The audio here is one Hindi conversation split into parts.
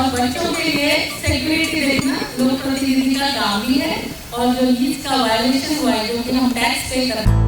और बच्चों के लिए सिक्योरिटी देखना लोक प्रतिनिधि का काम भी है, और जो लीज का वायलेशन हुआ है, जो कि हम टैक्स पे करते हैं।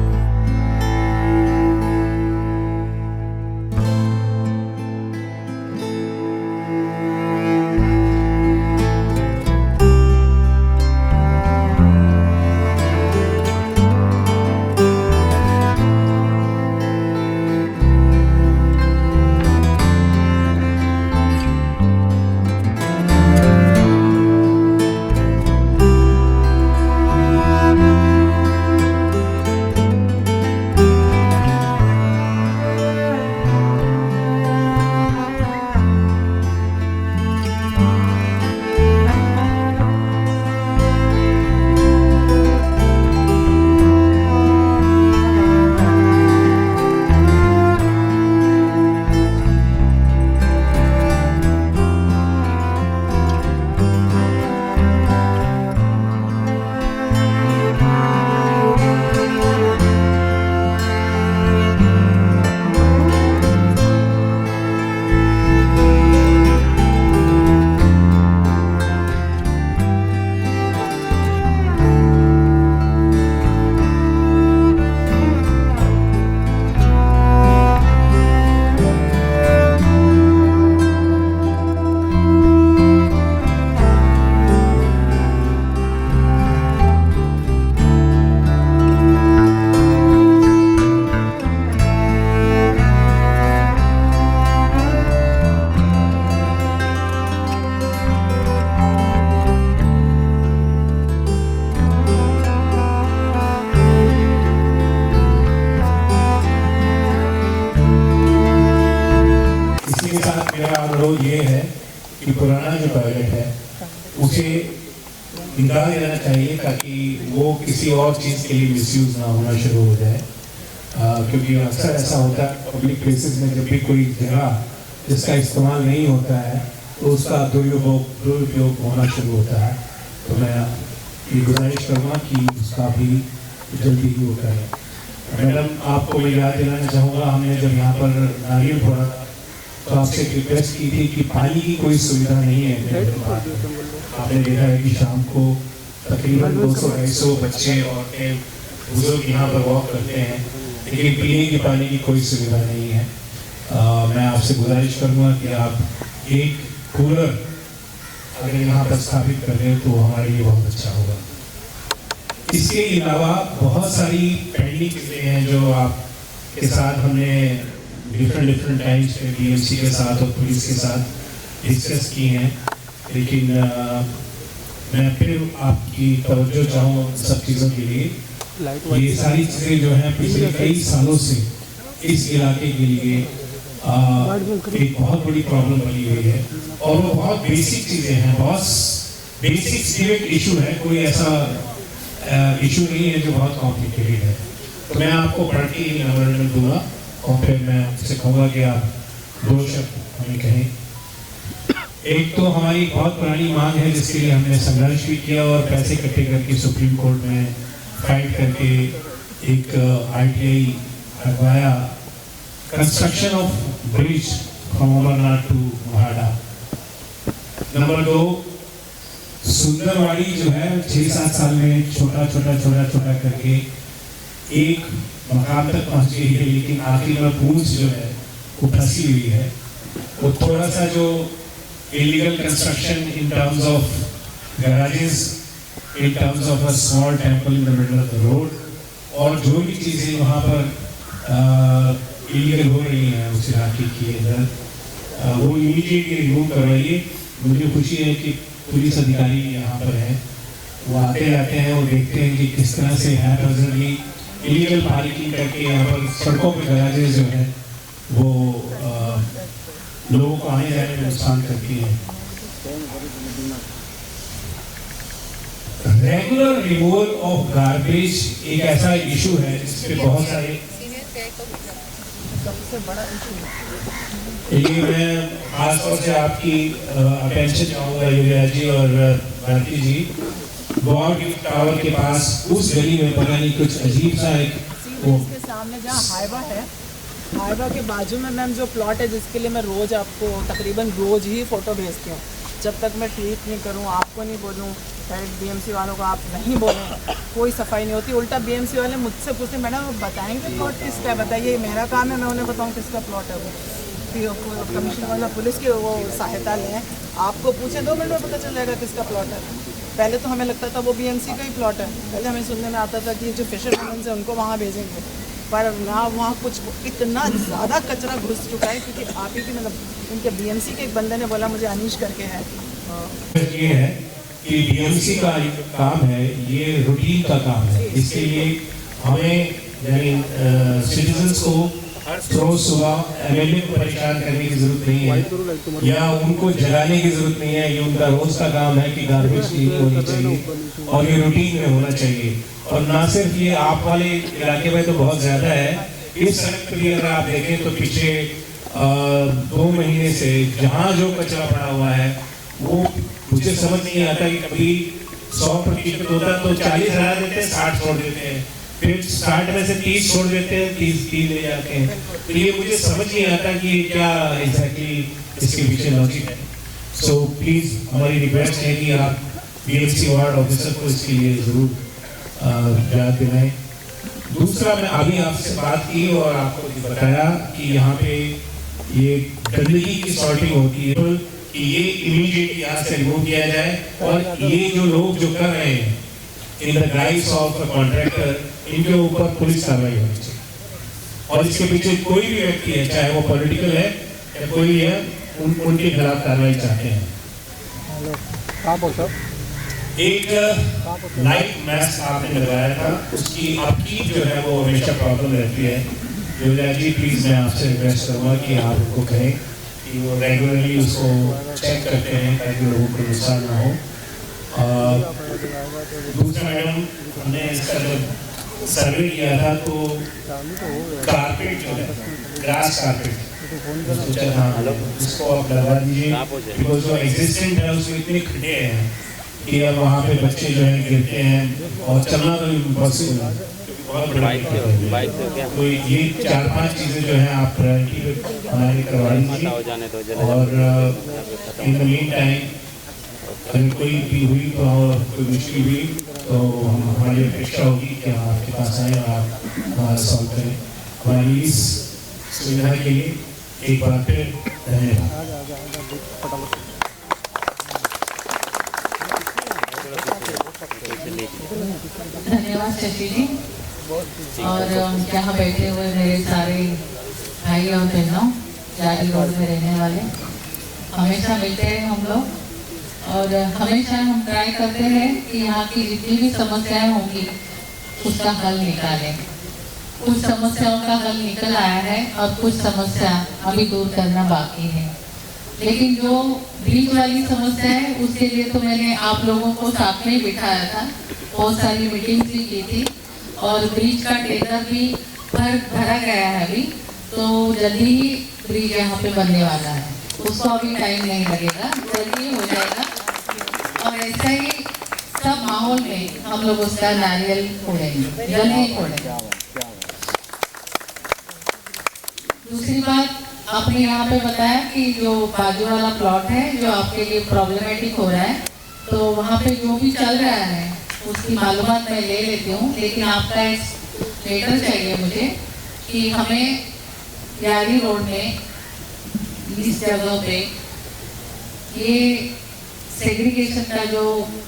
मेरा अनुरोध ये है कि पुराना जो टॉयलेट है उसे निकाल देना चाहिए, ताकि वो किसी और चीज़ के लिए मिसयूज ना होना शुरू हो जाए। क्योंकि अक्सर ऐसा होता है पब्लिक प्लेसेस में, जब भी कोई जगह जिसका इस्तेमाल नहीं होता है तो उसका दुरुपयोग होना शुरू होता है। तो मैं ये गुजारिश करूँगा कि उसका भी जल्दी ही वो करें। मैडम, आपको मैं याद दिलाना चाहूँगा, हमने जब यहाँ पर नारियल फोड़ा तो आपसे रिक्वेस्ट की थी कि पानी की कोई सुविधा नहीं है। आपने देखा है कि शाम को तकरीबन 200-250 बच्चे औरतें बुजुर्ग यहाँ पर वॉक करते हैं, लेकिन पीने की पानी की कोई सुविधा नहीं है। मैं आपसे गुजारिश करूँगा कि आप एक कूलर अगर यहाँ पर स्थापित कर दें तो हमारे लिए बहुत अच्छा होगा। इसके अलावा बहुत सारी पेंडिंग चीज़ें हैं जो आपके साथ हमने डिफरेंट टाइम्स पे बीएमसी के साथ और पुलिस के साथ डिस्कस की हैं, लेकिन मैं फिर आपकी तवज्जो चाहूँ सब चीज़ों के लिए। ये सारी चीज़ें जो हैं पिछले कई सालों से इस इलाके के लिए एक बहुत बड़ी प्रॉब्लम बनी हुई है, और वो बहुत बेसिक चीज़ें हैं, बहुत बेसिक सिविक इशू है, कोई ऐसा इशू नहीं है जो बहुत कॉम्प्लिकेटेड है। तो मैं आपको पढ़ के ही मेमोरेंडम दूंगा और फिर मैं आपसे कहूँगा कि आप 2 शब्द हमें कहें। एक तो हमारी बहुत पुरानी मांग है जिसके लिए हमने संघर्ष भी किया और पैसे इकट्ठे करके सुप्रीम कोर्ट में फाइट करके एक ITI लगवाया, construction of bridge from Amarnath to Mahada. Number 2, Sundarwadi जो है 6-7 साल में छोटा करके एक मकाम तक पहुंच गई है, लेकिन आखिर में पूंछ जो है वो फंसी हुई है। वो थोड़ा सा जो illegal construction in terms of garages, in terms of a small temple in the middle of the road, और जो भी चीज़ें वहाँ पर इलीगल हो रही हैं उस इलाके के अंदर, वो इमीडिएटली रिमूव करवाइए। मुझे खुशी है कि पुलिस अधिकारी यहाँ पर हैं, वो आते हैं, वो देखते हैं कि किस तरह से है प्रेजेंटली इलीगल पार्किंग करके यहाँ पर सड़कों पर गैराजेस जो है वो लोगों को आने जाने में नुकसान करती हैं। रेगुलर रिमूवल ऑफ गार्बेज एक ऐसा इशू है जिसपे बहुत सारे, ये मैं खासतौर से आपकी अटेंशन चाहूँगा योगिया जी और भारती जी। गॉड गिफ्ट टावर के पास उस गली में पता नहीं कुछ अजीब सा एक इसके सामने जहाँ हाईवा है, हाईवा के बाजू में मैम जो प्लॉट है जिसके लिए मैं रोज आपको तकरीबन रोज ही फोटो भेजती हूँ, जब तक मैं ट्वीट नहीं करूं, आपको नहीं बोलूं, डायरेक्ट बीएमसी वालों को आप नहीं बोलें, कोई सफाई नहीं होती। उल्टा बीएमसी वाले मुझसे पूछते मैडम वो बताएंगे प्लॉट किसका है, बताइए। मेरा काम है मैं उन्हें बताऊँ किसका प्लॉट है। वो कमिश्नर वाला पुलिस की वो सहायता लें, आपको पूछे 2 मिनट में पता चल जाएगा किसका प्लॉट है। पहले तो हमें लगता था वो बीएमसी का ही प्लॉट है, पहले हमें सुनने में आता था कि जो फिशरमैन है उनको वहाँ भेजेंगे, पर ना वहाँ कुछ इतना ज़्यादा कचरा घुस चुका है क्योंकि आप ही की मतलब उनके बीएमसी के एक बंदे ने बोला मुझे अनीश करके है। ये है कि बीएमसी का काम है, ये रूटीन का काम है, इसके लिए हमें यानी सिटीजन्स को रोज सुबह एमएलए को परेशान करने की जरूरत नहीं है या उनको जगाने की जरूरत नहीं है। ये उनका रोज का काम है कि गार्बेज क्लीनिंग होनी चाहिए और ये रूटीन में होना चाहिए। और ना सिर्फ ये आप वाले इलाके में तो बहुत ज़्यादा है, इस सड़क पर भी अगर आप देखें तो पीछे 2 महीने से जहाँ जो कचरा पड़ा हुआ है वो मुझे समझ नहीं आता कि कभी 100% होता तो 40 हटा देते हैं, 60 छोड़ देते हैं, फिर 60 में से 30 छोड़ देते हैं, 30 ले जाते हैं। तो ये मुझे समझ नहीं आता कि क्या एग्जैक्टली इसके पीछे लॉजिक है। सो प्लीज़ हमारी रिक्वेस्ट है कि आप बीएमसी वार्ड ऑफिसर को इसके लिए ज़रूर याद दिलाएं। दूसरा, मैं अभी आपसे बात की और आपको बताया कि यहाँ पे ये गंदगी की सॉर्टिंग होती है कि ये इमीडिएटली यहाँ से रिमूव किया जाए और ये जो लोग जो कर रहे हैं in the guys of contractor, इनके ऊपर पुलिस कार्रवाई होनी चाहिए। और इसके पीछे कोई भी व्यक्ति है, चाहे वो पॉलिटिकल है या कोई है, उनके खिलाफ कार्रवाई चाहते हैं। एक लाइट मैस्क आपने लगाया था, उसकी आपकी जो है वो हमेशा प्रॉब्लम रहती है। योजना जी प्लीज़ मैं आपसे रिक्वेस्ट करूँगा कि आप उनको कहें कि वो रेगुलरली उसको चेक करते हैं ताकि लोगों को नुकसान ना हो। दूसरा मैडम, हमने इसका जब सर्वे किया था तो कारपेट जो है ग्रास कारपेट सोचा था उसको आप लगा दीजिए, बिकॉज जो एग्जिस्टेंट है उसमें इतने खड्डे हैं कि अब वहाँ पे बच्चे जो है गिरते हैं और चलना तो इम्पॉसिबल है, बहुत बड़ा है। तो ये 4-5 चीज़ें जो हैं आप प्रायोरिटी पे हमारी करवा दीजिए। और इन द मीन टाइम अगर कोई भी हुई तो और कोई मुश्किल हुई तो हमारी अपेक्षा होगी कि हम आपके पास आएँ और आप सॉल्व करें। हमारी इस सुविधा के लिए एक बार फिर धन्यवाद। धन्यवाद शशि जी। और यहाँ बैठे हुए मेरे सारे भाई और बहनों, जारी रोड में रहने वाले, हमेशा मिलते हैं हम लोग और हमेशा हम ट्राई करते हैं कि यहाँ की जितनी भी समस्याएं होंगी उसका हल निकालें। कुछ समस्याओं का हल निकल आया है और कुछ समस्या अभी दूर करना बाकी है। लेकिन जो ब्रिज वाली समस्या है उसके लिए तो मैंने आप लोगों को साथ में ही बिठाया था, बहुत सारी मीटिंग्स भी की थी और ब्रिज का टेंडर भी भरा गया है अभी, तो जल्दी ही ब्रिज यहाँ पे बनने वाला है, उसको अभी टाइम नहीं लगेगा, जल्दी हो जाएगा। और ऐसा ही सब माहौल में हम लोग उसका नारियल फोड़ेंगे, जल्दी फोड़ेंगे। दूसरी बात, आपने यहाँ पे बताया कि जो बाजू वाला प्लॉट है जो आपके लिए प्रॉब्लमेटिक हो रहा है, तो वहाँ पे जो भी चल रहा है उसकी मालूमात मैं ले लेती हूँ, लेकिन आपका एक लेटर चाहिए मुझे कि हमें यारी रोड में इस जगह पे ये सेग्रीगेशन का जो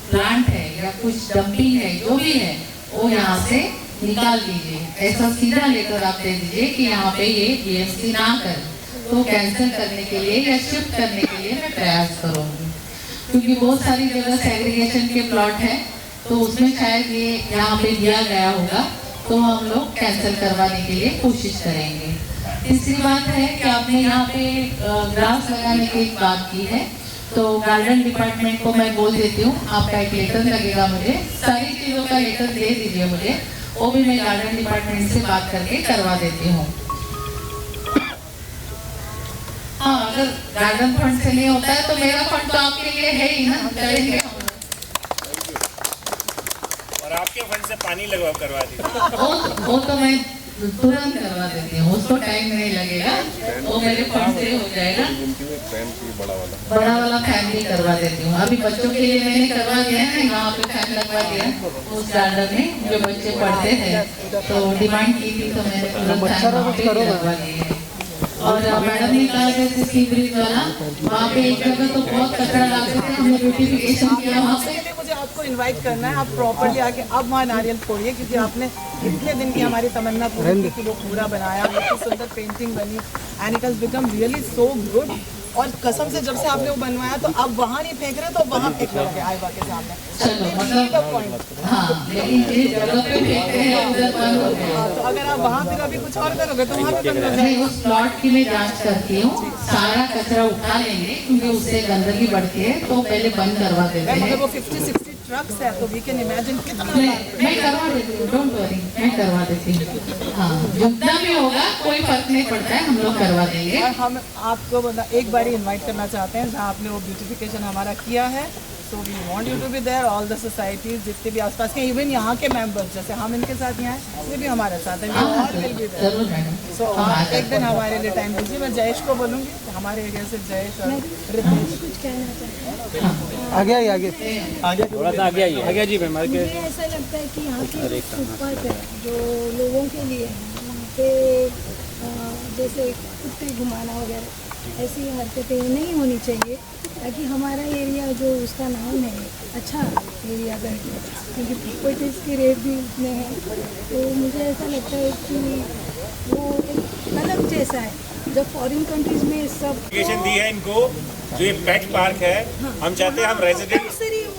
प्लांट है या कुछ डंपिंग है जो भी है वो यहाँ से निकाल दीजिए। ऐसा सीधा लेकर आप दे दीजिए कि यहाँ पे ये बीएमसी ना करे, तो कैंसिल करने के लिए या शिफ्ट करने के लिए मैं प्रयास करूँगी, क्योंकि बहुत सारी जगह सेग्रीगेशन के प्लॉट है तो उसमें शायद ये यहाँ पे दिया गया होगा, तो हम लोग कैंसिल करवाने के लिए कोशिश करेंगे। तीसरी बात है कि आपने यहाँ पे ग्रास लगाने की एक बात की है, तो गार्डन डिपार्टमेंट को मैं बोल देती हूँ, आपका एक लेटर लगेगा मुझे, सारी चीज़ों का लेटर दे दीजिए मुझे, वो भी मैं गार्डन डिपार्टमेंट से बात करके करवा देती हूँ। हाँ, अगर गार्डन फंड से नहीं होता है तो मेरा फंड तो आपके लिए है ही ना, करेंगे हम। और आपके फंड से पानी लगवा करवा दीजिए। वो तो मैं तुरंत करवा देती हूँ, उसको टाइम नहीं लगेगा, वो मेरे फंड से हो जाएगा। बड़ा वाला फैन भी करवा देती हूँ। अभी बच्चों के लिए मैंने करवा दिया है, यहाँ पे फैन लगवा दिया उस गार्डन में जो बच्चे पढ़ते थे, तो डिमांड की थी तो मैंने तुरंत फैन वहाँ पे लगवा दिए है। और मैडम ने कहा जैसे सी ब्रिज वाला, वहाँ पे एक जगह तो बहुत कचरा लाते थे, हमने ब्यूटिफिकेशन किया वहाँ पे। मुझे आपको इनवाइट करना है, आप प्रॉपर्ली आके अब वहाँ नारियल फोड़िए, क्योंकि आपने इतने दिन की हमारी तमन्ना पूरी की कि वो पूरा बनाया, इतनी सुंदर पेंटिंग बनी and it has become really so good. और कसम से जब से आपने वो बनवाया तो अब वहाँ नहीं फेंक रहे, तो वहाँ फेंक रहे आईवा के सामने। चलो मतलब हाँ, लेकिन जिस जगह पे फेंकते हैं उधर बंद हो गया। तो अगर आप वहाँ फिर अभी कुछ और करोगे तो वहाँ पे बंद हो नहीं, जाएगा। उस प्लॉट की मैं जांच करती हूँ, सारा कचरा उठा लेंगे क्योंकि उससे गंदगी बढ़ती है, तो पहले बंद करवा देते मगर हैं। वो 50-60 ट्रक्स है, तो वी कैन इमेजिन कितना मैं करवा देती हूँ, डोंट वरी, मैं करवा देती हूँ। हाँ, जितना भी होगा कोई फर्क नहीं पड़ता है, हम लोग करवा देंगे। और हम आपको एक बार इनवाइट करना चाहते हैं जहाँ आपने वो ब्यूटिफिकेशन हमारा किया है। So we want you to be there, all the societies जितने भी आसपास के, इवन यहाँ के मेंबर्स, जैसे हम इनके साथ यहाँ हैं, ये भी हमारे साथ हैं, जरूर मैडम। सो आप एक दिन हमारे लिए टाइम दीजिए। मैं जयेश को बोलूँगी, हमारे एरिया से जयेश और रितेश। कुछ कहना चाहते हैं। आगे आइए, आगे थोड़ा सा आगे आइए। आगे जी मैम, मुझे ऐसा लगता है कि यहाँ की फुटपाथ है जो लोगों के लिए है, वहाँ पे जैसे कुत्ते घुमाना वगैरह ऐसी हरकतें नहीं होनी चाहिए, ताकि हमारा एरिया जो उसका नाम है अच्छा एरिया बने, क्योंकि प्रॉपर्टीज़ के रेट भी उतने हैं। तो मुझे ऐसा लगता है कि वो एक अलग जैसा है, जब फॉरेन कंट्रीज़ में सब एप्लीकेशन दी है इनको, जो ये पेट पार्क है, हम चाहते हैं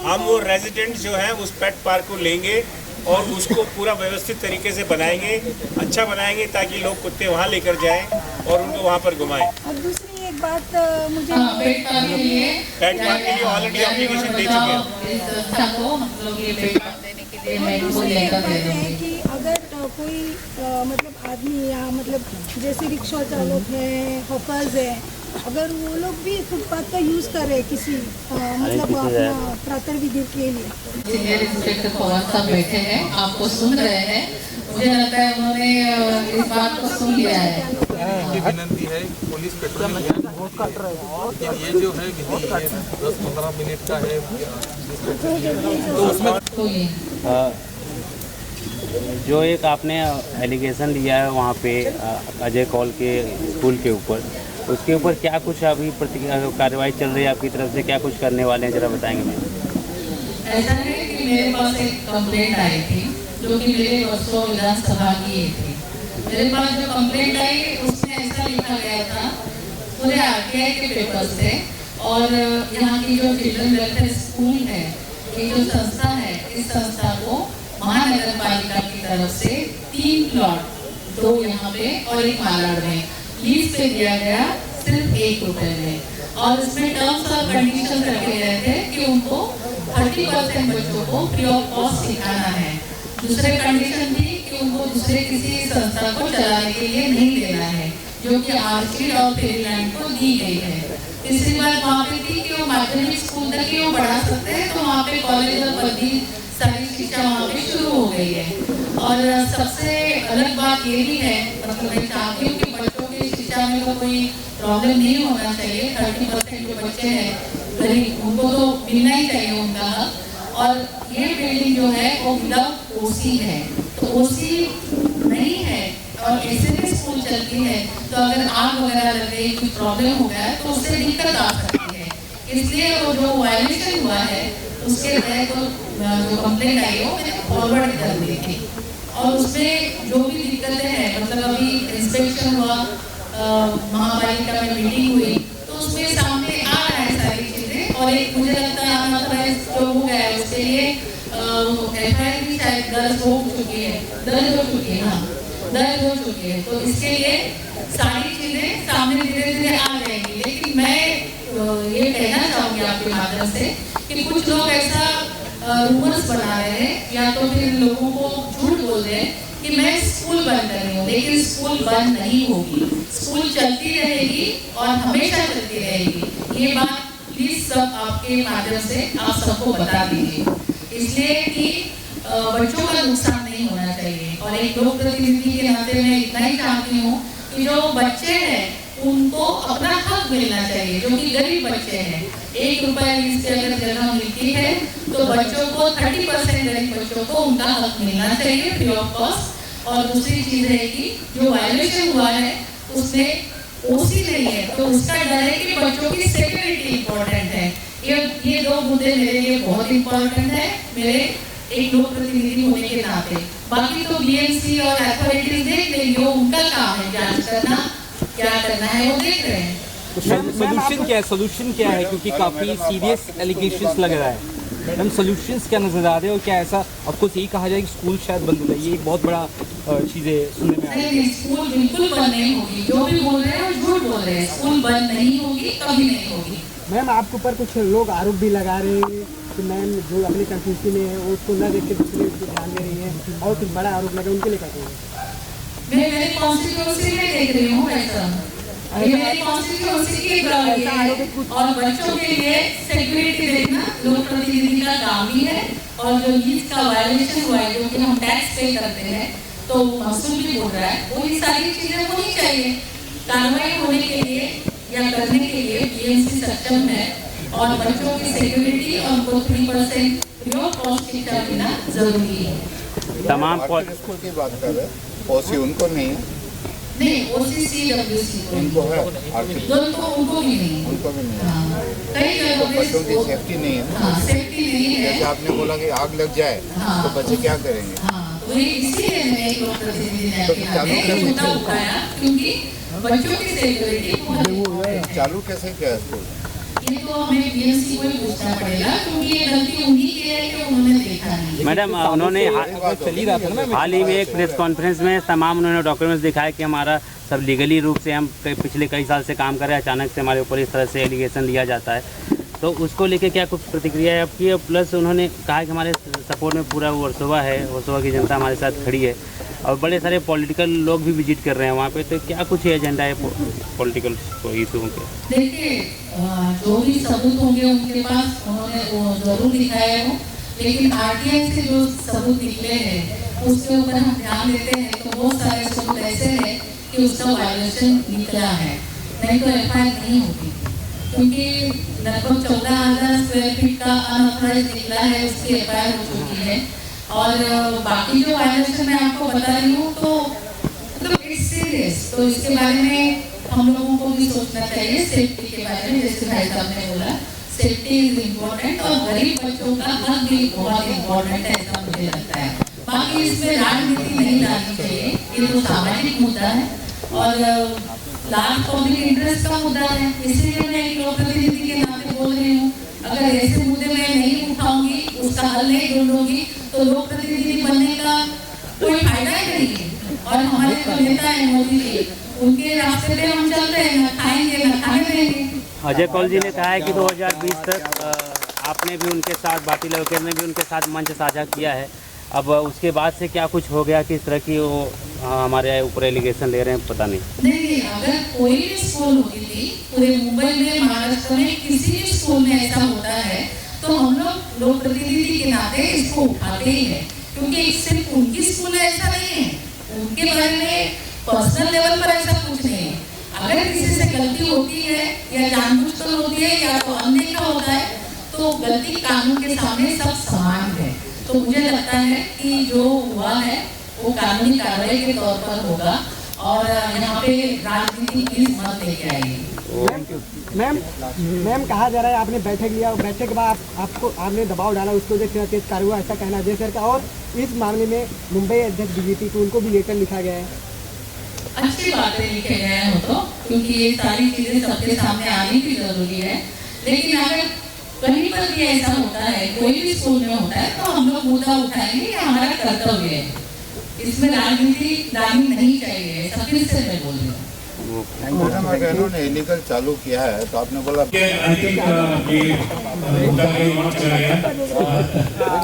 हम वो रेजिडेंट जो हैं उस पेट पार्क को लेंगे और उसको पूरा व्यवस्थित तरीके से बनाएंगे, अच्छा बनाएंगे, ताकि लोग कुत्ते वहाँ लेकर जाएं और उनको वहाँ पर घुमाएं। और दूसरी एक बात मुझे पेट पार्क के लिए ऑलरेडी एप्लीकेशन दे चुके हैं। इस संस्था को हम लोग ये पेट पार्क देने के लिए मैं इनको दूसरी एक लेकर बात दे है दूँगी। कि अगर कोई मतलब आदमी या मतलब जैसे रिक्शा चालक है, हॉकर्स है, अगर वो लोग भी फुटपाथ का यूज़ करें किसी मतलब अपना प्रातः विधि के लिए। सीनियर इंस्पेक्टर पवन साहब बैठे हैं, आपको सुन रहे हैं, मुझे लगता है उन्होंने इस बात को सुन लिया है। की विनती है, पुलिस पेट्रोलिंग बहुत कट रहे हैं, ये जो है कि 10-15 मिनट का है, तो उसमें तो ये जो एक आपने एलिगेशन दिया है वहाँ पे अजय कौल के स्कूल के ऊपर, उसके ऊपर क्या कुछ अभी कार्रवाई चल रही है आपकी तरफ से, क्या कुछ करने वाले हैं, जरा बताएंगे मैम। ऐसा है कि मेरे पास एक कंप्लेंट आई थी जो कि मेरे वर्षों विधानसभा की थी। मेरे पास जो कंप्लेंट आई उसमें ऐसा लिखा गया था पूरे आरटीआई के पेपर से, और यहाँ की जो चिल्ड्रन वेलफेयर स्कूल है, ये जो संस्था है, इस संस्था को महानगर पालिका की तरफ से 3 प्लॉट, 2 यहाँ पे और एक मालाड में लीज पे दिया गया सिर्फ 1 रुपए में, और इसमें टर्म्स और कंडीशन रखे गए थे कि उनको 30% बच्चों को फ्री ऑफ कॉस्ट सिखाना है। दूसरे कंडीशन थी कि उनको दूसरे किसी संस्था को चलाने के लिए नहीं देना है, जो कि आर्किड और फेरीलैंड को दी गई है। तीसरी बात वहाँ पे थी कि वो माध्यमिक स्कूल तक ही वो पढ़ा सकते हैं, तो वहाँ पे कॉलेज और पदवी सारी शिक्षा वहाँ पे शुरू हो गई है। और सबसे अलग बात ये भी है, मतलब मैं चाहती हूँ कि बच्चों की शिक्षा में तो कोई प्रॉब्लम नहीं होना चाहिए। 30% जो बच्चे हैं गरीब, उनको तो मिलना ही चाहिए उनका हक। और ये बिल्डिंग जो है वो विदाउट ओसी है, तो ओसी नहीं है और ऐसे में स्कूल चलती है, तो अगर आग वगैरह लग गई, कोई प्रॉब्लम हो गया है तो उससे दिक्कत आ सकती है। इसलिए वो जो वायलेशन हुआ है उसके तहत जो कंप्लेंट आई वो मैंने फॉरवर्ड कर दी थी, और उसमें जो भी दिक्कतें हैं, मतलब अभी इंस्पेक्शन हुआ, महापालिका में मीटिंग हुई, तो उसमें सामने आ रहा है सारी चीजें। और एक मुझे लगता है जो हो गया है उसके लिए एफआईआर भी शायद दर्ज हो चुकी है, दर्ज हो चुकी है, तो इसके लिए सारी चीजें सामने धीरे धीरे आ जाएंगी। लेकिन मैं ये कहना चाहूँगी आपके माध्यम से कि कुछ लोग ऐसा रूमर्स बना रहे हैं या तो फिर लोगों को झूठ बोल रहे हैं कि मैं स्कूल बंद कर रही हूँ, लेकिन स्कूल बंद नहीं होगी, स्कूल चलती रहेगी और हमेशा चलती रहेगी। ये बात प्लीज सब आपके माध्यम से आप सबको बता दीजिए, इसलिए कि बच्चों का नुकसान नहीं होना चाहिए। और एक लोक प्रतिनिधि के नाते मैं इतना ही चाहती हूँ कि जो बच्चे हैं उनको अपना हक मिलना चाहिए, जो कि गरीब बच्चे हैं। 1 रुपया इससे अगर जगह मिलती है तो बच्चों को 30% गरीब बच्चों को उनका हक मिलना चाहिए फ्री ऑफ कॉस्ट। और दूसरी चीज़ है कि जो वायलेशन हुआ है उसमें ओसी नहीं है तो उसका डर है कि बच्चों की सिक्योरिटी इम्पोर्टेंट है। ये 2 मुद्दे मेरे लिए बहुत इम्पोर्टेंट है मेरे एक लोक प्रतिनिधि होने के नाते। बाकी तो बीएमसी और अथॉरिटीज देख लेंगे, वो उनका काम है जांच करना, क्या करना है वो देख रहे हैं। सोल्यूशन क्या है क्योंकि काफ़ी सीरियस एलिगेशंस लग रहा है मैडम, सोल्यूशंस क्या नजर आ रहे हैं और क्या ऐसा आपको यही कहा जाए कि स्कूल शायद बंद हो जाए? ये एक बहुत बड़ा चीज़ें सुनने में आ रही है। नहीं, स्कूल बिल्कुल बंद नहीं होगी, जो भी बोल रहे हैं वो झूठ बोल रहे हैं। स्कूल बंद नहीं होगी, कभी नहीं होगी। मैम आपके ऊपर कुछ लोग आरोप भी लगा रहे हैं कि मैम जो अपनी कंफ्यूजन में है वो उसको न देख के दूसरे को ध्यान दे रही है और कुछ बड़ा आरोप लगा, उनके लिए क्या कहेंगे? मैं मेरे कॉन्स्टिट्यूंसी में देख रही हूँ ऐसा, ये मेरी कॉन्स्टिट्यूंसी की प्रॉब्लम है। और बच्चों के लिए सिक्योरिटी देखना लोक प्रतिनिधि का काम ही है। और जो इसका वायलेशन हुआ है, जो कि हम टैक्स पे करते हैं तो महसूल भी बोल रहा है, वो ये सारी चीजें होनी चाहिए। कार्रवाई होने के लिए या करने के लिए बीएमसी सक्षम है और बच्चों की सिक्योरिटी और उनको 3% फ्री ऑफ कॉस्ट शिक्षा देना जरूरी है। तमाम स्कूल की बात कर रहे हैं, ओसी उनको नहीं, OCCWC उनको है, उनको भी नहीं, उनको भी नहीं। हाँ, कई जगहों पे बच्चों की सेफ्टी नहीं है। हाँ, सेफ्टी नहीं है। जैसे आपने बोला कि आग लग जाए हाँ, तो बच्चे क्या करेंगे? हाँ, तो इसीलिए मैं एक लोक प्रतिनिधि ने मुद्दा उठाया क्योंकि बच्चों की सिक्योरिटी चालू कैसे किया स्कूल? ये तो हमें बीएमसी को ही पूछना पड़ेगा क्योंकि ये गलती उन्हीं की है कि उन्होंने देखा नहीं। मैडम उन्होंने हाल ही में एक प्रेस कॉन्फ्रेंस में तमाम उन्होंने डॉक्यूमेंट्स दिखाए कि हमारा सब लीगली रूप से हम पिछले कई साल से काम कर रहे हैं, अचानक से हमारे ऊपर इस तरह से एलिगेशन लिया जाता है। तो उसको लेके क्या कुछ प्रतिक्रिया है आपकी? प्लस उन्होंने कहा कि हमारे सपोर्ट में पूरा वर्सोवा है, वर्सोवा की जनता हमारे साथ खड़ी है और बड़े सारे पॉलिटिकल लोग भी विजिट कर रहे हैं वहाँ पे। तो क्या कुछ एजेंडा है पॉलिटिकल इशू के? देखिए, जो भी सबूत होंगे उनके पास उन्होंने वो जरूर दिखाया हो, लेकिन आरटीआई से जो सबूत निकले हैं उसके ऊपर हम ध्यान देते हैं तो बहुत सारे सबूत ऐसे हैं कि उसका वायलेशन निकला है, नहीं तो एफआईआर नहीं होगी। क्योंकि लगभग 14,000 स्क्वायर फीट का अनऑथराइज निकला है, उसकी एफआईआर हो चुकी है। और बाकी जो वायलेशन मैं आपको बता रही हूँ तो मतलब इट्स सीरियस, तो इसके बारे में हम लोगों को भी सोचना चाहिए। सेफ्टी के बारे में जैसे भाई साहब ने बोला, सेफ्टी इज इम्पोर्टेंट और गरीब बच्चों का हक भी बहुत इम्पोर्टेंट है, ऐसा मुझे लगता है। बाकी इसमें राजनीति नहीं लानी चाहिए, ये तो सामाजिक मुद्दा है और लार्ज पब्लिक इंटरेस्ट का मुद्दा है। इसलिए मैं एक लोक प्रतिनिधि के नाते बोल रही हूँ, अगर ऐसे मुद्दे मैं नहीं उठाऊंगी, उसका हल नहीं ढूंढूंगी तो लोक प्रतिनिधि बनने का कोई फायदा ही नहीं है। और हमारे जो नेता है मोदी जी, उनके रास्ते पे हम चल रहे हैं, ना खाएंगे ना खाने देंगे। अजय कौल जी ने कहा है कि 2020 तक आपने भी उनके साथ, बाटी लड़के ने भी उनके साथ मंच साझा किया है। अब उसके बाद से क्या कुछ हो गया, किस तरह की वो हमारे ऊपर एलिगेशन ले रहे हैं, पता नहीं। नहीं, अगर कोई भी स्कूल होती थी पूरे मुंबई में, महाराष्ट्र में, किसी भी स्कूल में ऐसा होता है तो हम लोग लोक प्रतिनिधि के नाते इसको उठाते ही हैं, क्योंकि सिर्फ उनकी स्कूल है ऐसा नहीं है, उनके बारे में पर्सनल लेवल पर ऐसा कुछ नहीं है। अगर किसी से गलती होती है या जानबूझकर होती है या तो अनदेखा होता है तो गलती कानून के सामने सब समान है। तो मुझे लगता है कि जो हुआ है वो कानूनी कार्रवाई के तौर पर होगा और यहाँ पे राजनीति प्लीज मत लेके आएगी। मैम कहा जा रहा है आपने बैठक लिया और बैठक के बाद आपको आपने दबाव डाला, उसको देखकर तेज कार्य हुआ, ऐसा कहना जय सर का। और इस मामले में मुंबई अध्यक्ष बीजेपी को उनको भी लेटर लिखा गया है। अच्छी बातें लिखे गए हैं वो तो, क्योंकि ये सारी चीजें सबके सामने आनी भी जरूरी है। लेकिन अगर कहीं पर भी ऐसा होता है, कोई भी स्कूल में होता है, तो हम लोग मुद्दा उठाएंगे, ये हमारा कर्तव्य है। इसमें राजनीति लानी नहीं चाहिए, ऐसा फिर से मैं बोल रही हूँ। मैडम, अगर इन्होंने इलीगल चालू किया है तो आपने बोला आई थिंक ये मुद्दा कहीं और चला गया।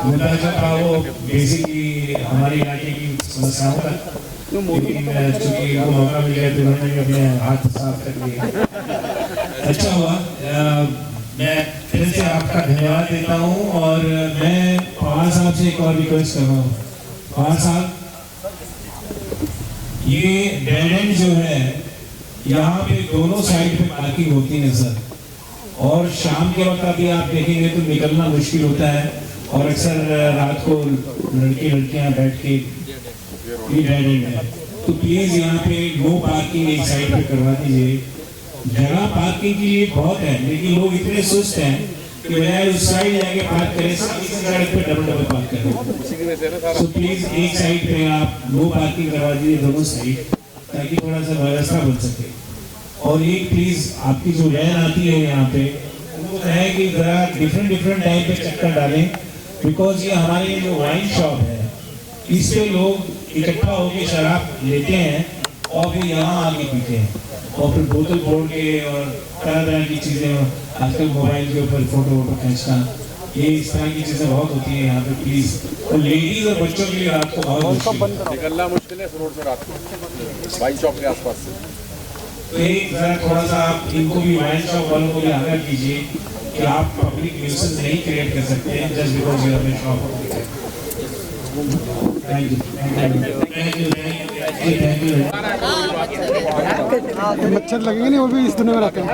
मुद्दा जो था वो बेसिकली हमारे इलाके की समस्याओं का, लेकिन चूंकि वो मौका मिल गया तो उन्होंने अपने हाथ साफ कर लिए। अच्छा हुआ। मैं दिल से आपका धन्यवाद देता हूँ। और मैं पवार साहब से एक और रिक्वेस्ट कर रहा हूँ। पवार साहब, ये डेड एंड जो है यहाँ पे दोनों साइड पे पार्किंग होती है सर, और शाम के वक्त अभी आप देखेंगे तो निकलना मुश्किल होता है, और अक्सर रात को लड़के लड़कियां बैठ के ये डेड एंड है। तो प्लीज यहाँ पे नो पार्किंग एक साइड पे करवा दीजिए। जगह पार्किंग के लिए बहुत है, लेकिन लोग इतने सुस्त हैं कि बजाय उस साइड जाके पार्क करें, सड़क पे डबल डबल पार्क करें। तो प्लीज एक साइड पे आप नो पार्किंग करवा दीजिए दोनों साइड, ताकि थोड़ा सा व्यवस्था बन सके। और एक प्लीज आपकी जो वैन आती है यहाँ पे, उनको कहें कि जरा डिफरेंट टाइम पे चक्कर डालें, बिकॉज ये हमारे जो वाइन शॉप है इस पे लोग इकट्ठा होकर शराब लेते हैं और फिर यहाँ आके पीते हैं, और फिर बोतल फोड़ के और तरह की चीज़ें, आजकल मोबाइल के ऊपर फोटो खींचना, ये इस तरह की चीज़ें बहुत होती हैं यहाँ पे। प्लीज़, और लेडीज़ और बच्चों के लिए रात को बहुत निकलना मुश्किल है रोड से रात को वाइन शॉप के आसपास से। तो एक जरा थोड़ा सा आप इनको भी, वाइन शॉप वालों को भी आगाह कीजिए कि आप पब्लिक न्यूसेंस नहीं क्रिएट कर सकते हैं just because you have a shop. Thank you, thank you, thank you. मच्छर लगेंगे नहीं, वो भी इस दुनिया में रहते हैं।